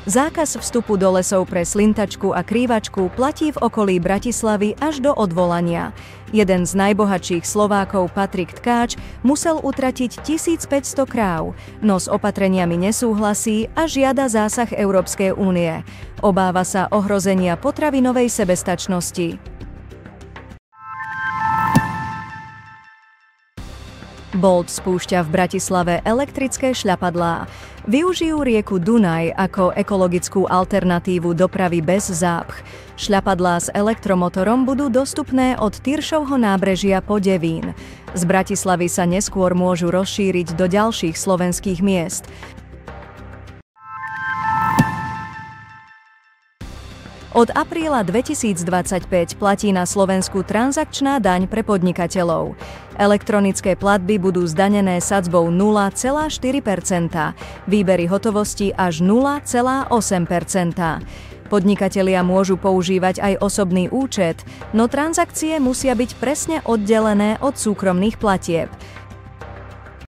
Zákaz vstupu do lesov pre slintačku a krývačku platí v okolí Bratislavy až do odvolania. Jeden z najbohatších Slovákov, Patrik Tkáč, musel utratiť 1500 kráv, no s opatreniami nesúhlasí a žiada zásah Európskej únie. Obáva sa ohrozenia potravinovej sebestačnosti. Bolt spúšťa v Bratislave elektrické šľapadlá. Využijú rieku Dunaj ako ekologickú alternatívu dopravy bez zápch. Šľapadlá s elektromotorom budú dostupné od Tyršovho nábrežia po Devín. Z Bratislavy sa neskôr môžu rozšíriť do ďalších slovenských miest. Od apríla 2025 platí na Slovensku transakčná daň pre podnikateľov. Elektronické platby budú zdanené sadzbou 0,4%, výbery hotovosti až 0,8%. Podnikatelia môžu používať aj osobný účet, no transakcie musia byť presne oddelené od súkromných platieb.